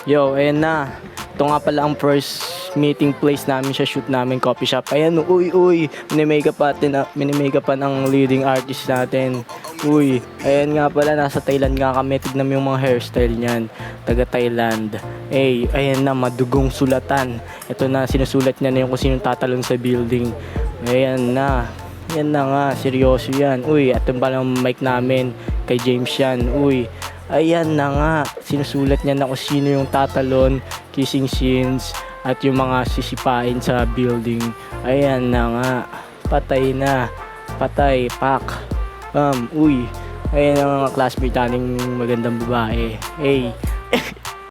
Yo, ayan na. Ito nga pala ang first meeting place namin sa shoot namin, coffee shop. Ayan, uy, mini-makeup pa ng leading artist natin. Uy, ayan nga pala, nasa Thailand nga kami. Tignan mo yung mga hairstyle niyan. Taga Thailand. Ayan na, madugong sulatan. Ito na, sinusulat niya na yung kung sinong tatalon sa building. Ayan na. Yan na nga, seryoso yan. Uy, at yung palang mic namin, kay James yan. Uy, ayan na nga, sinusulat niya na kung sino yung tatalon, kissing scenes, at yung mga sisipain sa building. Ayan na nga, patay na, patay, pak. Uy, ayan ang mga classmate nating magandang babae. Hey,